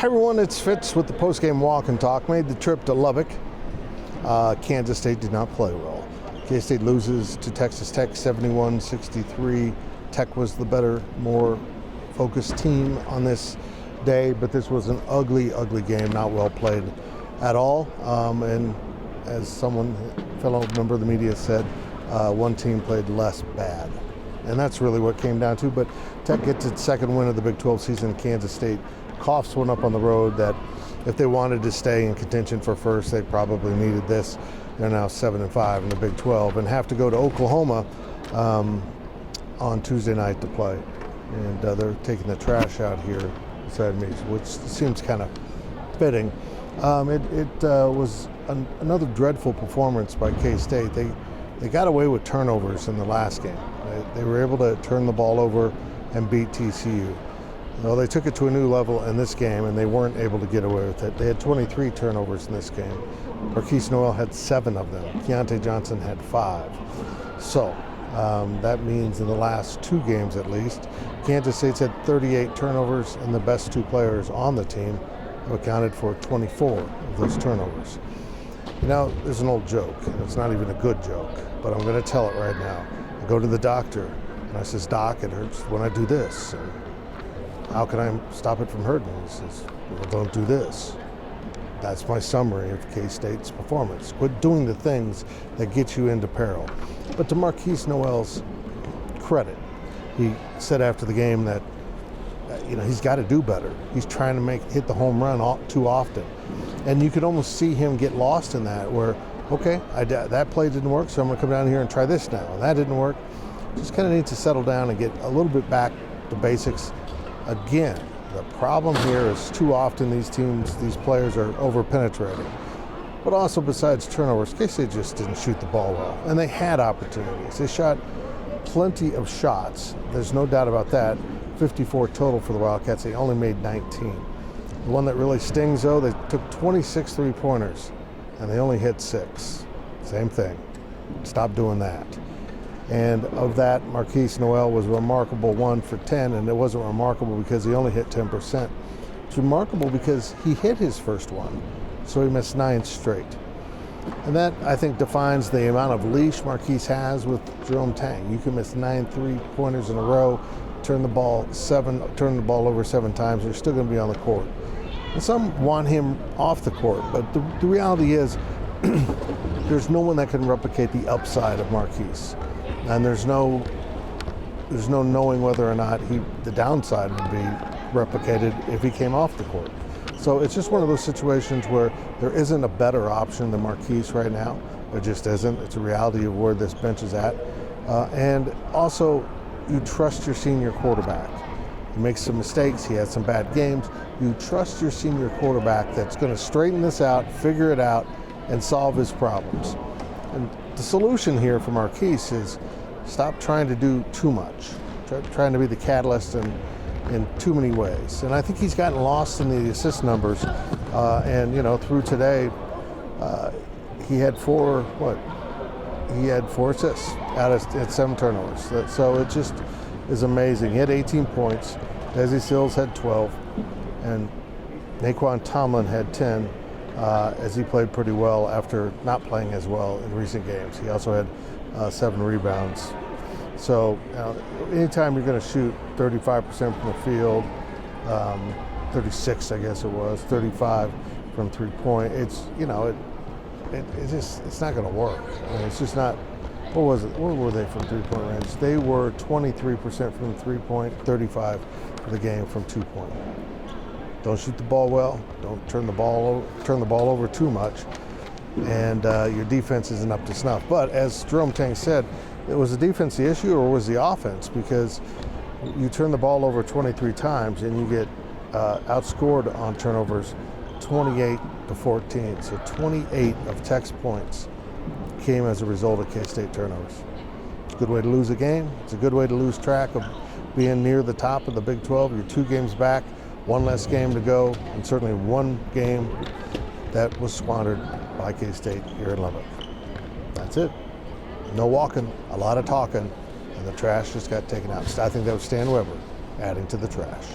Hi everyone, it's Fitz with the Postgame Walk and Talk. Made the trip to Lubbock. Kansas State did not play well. K-State loses to Texas Tech 71-63. Tech was the better, more focused team on this day, but this was an ugly, ugly game, not well played at all. And as someone, fellow member of the media said, one team played less bad. And that's really what it came down to. But Tech gets its second win of the Big 12 season. Kansas State coughs one up on the road that if they wanted to stay in contention for first, they probably needed this. They're now 7-5 in the Big 12 and have to go to Oklahoma on Tuesday night to play. And they're taking the trash out here beside me, which seems kind of fitting. It was another dreadful performance by K-State. They got away with turnovers in the last game. They were able to turn the ball over and beat TCU. Well, they took it to a new level in this game, and they weren't able to get away with it. They had 23 turnovers in this game. Marquise Noel had 7 of them. Keontae Johnson had 5. So that means in the last 2 games at least, Kansas State's had 38 turnovers, and the best 2 players on the team have accounted for 24 of those turnovers. You know, there's an old joke, and it's not even a good joke, but I'm going to tell it right now. I go to the doctor, and I says, "Doc, it hurts when I do this. And how can I stop it from hurting?" He says, "Well, don't do this." That's my summary of K-State's performance. Quit doing the things that get you into peril. But to Marquise Noel's credit, he said after the game that he's got to do better. He's trying to hit the home run too often. And you could almost see him get lost in that where, okay, that play didn't work, so I'm going to come down here and try this now. And that didn't work. Just kind of need to settle down and get a little bit back to basics. Again, the problem here is too often these players are over-penetrating. But also besides turnovers, K-State just didn't shoot the ball well. And they had opportunities. They shot plenty of shots. There's no doubt about that. 54 total for the Wildcats. They only made 19. The one that really stings, though, they took 26 three-pointers, and they only hit 6. Same thing. Stop doing that. And of that, Marquise Noel was remarkable 1 for 10, and it wasn't remarkable because he only hit 10%. It's remarkable because he hit his first one, so he missed 9 straight. And that, I think, defines the amount of leash Marquise has with Jerome Tang. You can miss 9 three-pointers in a row, turn the ball over 7 times, you're still going to be on the court. And some want him off the court, but the reality is there's no one that can replicate the upside of Marquise. And there's no knowing whether or not the downside would be replicated if he came off the court. So it's just one of those situations where there isn't a better option than Marquise right now. There just isn't. It's a reality of where this bench is at. And also, you trust your senior quarterback. He makes some mistakes. He has some bad games. You trust your senior quarterback that's going to straighten this out, figure it out, and solve his problems. And the solution here for Marquise is stop trying to do too much, trying to be the catalyst in too many ways. And I think he's gotten lost in the assist numbers. And through today, he had 4 assists at 7 turnovers. So it just is amazing. He had 18 points. Desi Sills had 12, and Naquan Tomlin had 10. As he played pretty well after not playing as well in recent games. He also had 7 rebounds. So anytime you're going to shoot 35% from the field, 36 I guess it was, 35 from 3-point, it's it's not going to work. I mean, it's just not. What was it? What were they from 3-point range? They were 23% from 3-point, 35 for the game from 2-point. Don't shoot the ball well. Don't turn the ball over too much, and your defense isn't up to snuff. But as Jerome Tang said, was the defense the issue or was the offense? Because you turn the ball over 23 times and you get outscored on turnovers 28-14. So 28 of Tech's points came as a result of K-State turnovers. It's a good way to lose a game. It's a good way to lose track of being near the top of the Big 12. You're 2 games back. 1 less game to go, and certainly 1 game that was squandered by K-State here in Lubbock. That's it. No walking, a lot of talking, and the trash just got taken out. I think that was Stan Weber adding to the trash.